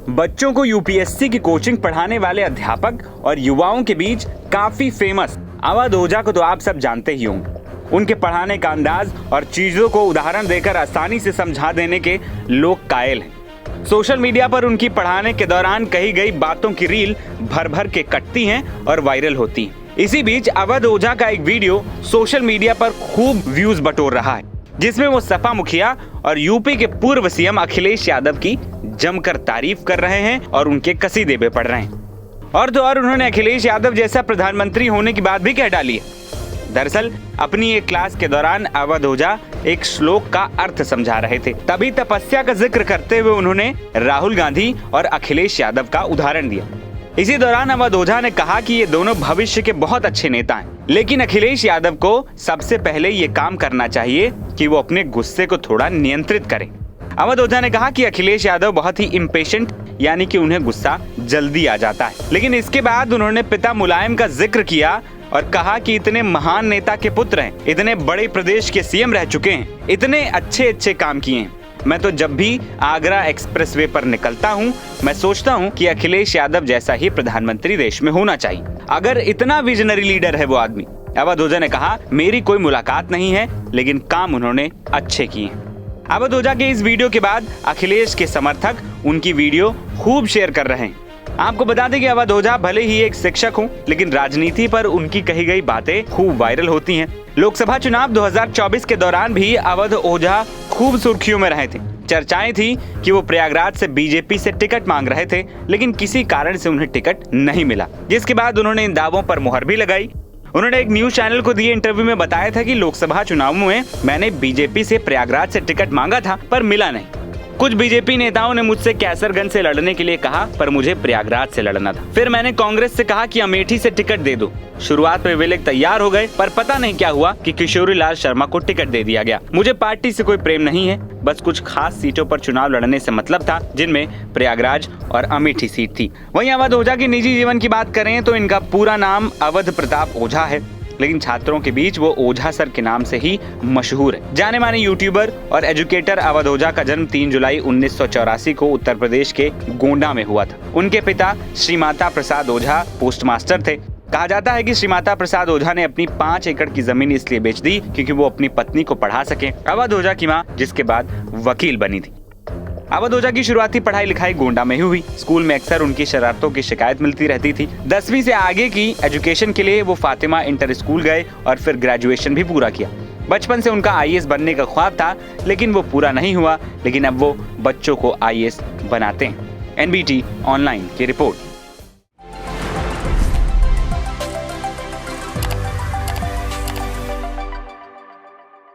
बच्चों को यूपीएससी की कोचिंग पढ़ाने वाले अध्यापक और युवाओं के बीच काफी फेमस अवध ओझा को तो आप सब जानते ही होंगे। उनके पढ़ाने का अंदाज और चीजों को उदाहरण देकर आसानी से समझा देने के लोग कायल हैं। सोशल मीडिया पर उनकी पढ़ाने के दौरान कही गई बातों की रील भर भर के कटती हैं और वायरल होती हैं। इसी बीच अवध ओझा का एक वीडियो सोशल मीडिया पर खूब व्यूज बटोर रहा है, जिसमें वो सपा मुखिया और यूपी के पूर्व सीएम अखिलेश यादव की जमकर तारीफ कर रहे हैं और उनके कसीदे भी पढ़ रहे हैं। और तो और उन्होंने अखिलेश यादव जैसा प्रधानमंत्री होने की बात भी कह डाली है। दरअसल अपनी एक क्लास के दौरान अवध ओझा एक श्लोक का अर्थ समझा रहे थे, तभी तपस्या का जिक्र करते हुए उन्होंने राहुल गांधी और अखिलेश यादव का उदाहरण दिया। इसी दौरान अवध ओझा ने कहा कि ये दोनों भविष्य के बहुत अच्छे नेता हैं, लेकिन अखिलेश यादव को सबसे पहले ये काम करना चाहिए कि वो अपने गुस्से को थोड़ा नियंत्रित करें। अवध ओझा ने कहा कि अखिलेश यादव बहुत ही इम्पेशेंट, यानी कि उन्हें गुस्सा जल्दी आ जाता है। लेकिन इसके बाद उन्होंने पिता मुलायम का जिक्र किया और कहा कि इतने महान नेता के पुत्र हैं, इतने बड़े प्रदेश के सीएम रह चुके हैं, इतने अच्छे अच्छे काम किए हैं। मैं तो जब भी आगरा एक्सप्रेसवे पर निकलता हूँ, मैं सोचता हूँ कि अखिलेश यादव जैसा ही प्रधानमंत्री देश में होना चाहिए। अगर इतना विजनरी लीडर है वो आदमी। अवध ओझा ने कहा, मेरी कोई मुलाकात नहीं है, लेकिन काम उन्होंने अच्छे किए हैं। अवध ओझा के इस वीडियो के बाद अखिलेश के समर्थक उनकी वीडियो खूब शेयर कर रहे हैं। आपको बता दें कि अवध ओझा भले ही एक शिक्षक हों, लेकिन राजनीति पर उनकी कही गई बातें खूब वायरल होती हैं। लोकसभा चुनाव 2024 के दौरान भी अवध ओझा खूब सुर्खियों में रहे थे। चर्चाएं थी कि वो प्रयागराज से बीजेपी से टिकट मांग रहे थे, लेकिन किसी कारण से उन्हें टिकट नहीं मिला, जिसके बाद उन्होंने इन दावों पर मुहर भी लगाई। उन्होंने एक न्यूज चैनल को दिए इंटरव्यू में बताया था कि लोकसभा चुनावों में मैंने बीजेपी से प्रयागराज से टिकट मांगा था, पर मिला नहीं। कुछ बीजेपी नेताओं ने मुझसे कैसरगंज से लड़ने के लिए कहा, पर मुझे प्रयागराज से लड़ना था। फिर मैंने कांग्रेस से कहा कि अमेठी से टिकट दे दो। शुरुआत में वे लोग तैयार हो गए, पर पता नहीं क्या हुआ कि किशोरी लाल शर्मा को टिकट दे दिया गया। मुझे पार्टी से कोई प्रेम नहीं है, बस कुछ खास सीटों पर चुनाव लड़ने से मतलब था, जिनमें प्रयागराज और अमेठी सीट थी। वहीं अवध ओझा के निजी जीवन की बात करें तो इनका पूरा नाम अवध प्रताप ओझा है, लेकिन छात्रों के बीच वो ओझा सर के नाम से ही मशहूर है। जाने माने यूट्यूबर और एजुकेटर अवध ओझा का जन्म 3 जुलाई 1984 को उत्तर प्रदेश के गोंडा में हुआ था। उनके पिता श्रीमाता प्रसाद ओझा पोस्टमास्टर थे। कहा जाता है कि श्रीमाता प्रसाद ओझा ने अपनी 5 एकड़ की जमीन इसलिए बेच दी क्योंकि वो अपनी पत्नी को पढ़ा सके। अवध ओझा की माँ जिसके बाद वकील बनी थी। अवध ओझा की शुरुआती पढ़ाई लिखाई गोंडा में ही हुई। स्कूल में अक्सर उनकी शरारतों की शिकायत मिलती रहती थी। 10वीं से आगे की एजुकेशन के लिए वो फातिमा इंटर स्कूल गए और फिर ग्रेजुएशन भी पूरा किया। बचपन से उनका आईएएस बनने का ख्वाब था, लेकिन वो पूरा नहीं हुआ। लेकिन अब वो बच्चों को आईएएस बनाते हैं। एनबीटी ऑनलाइन की रिपोर्ट।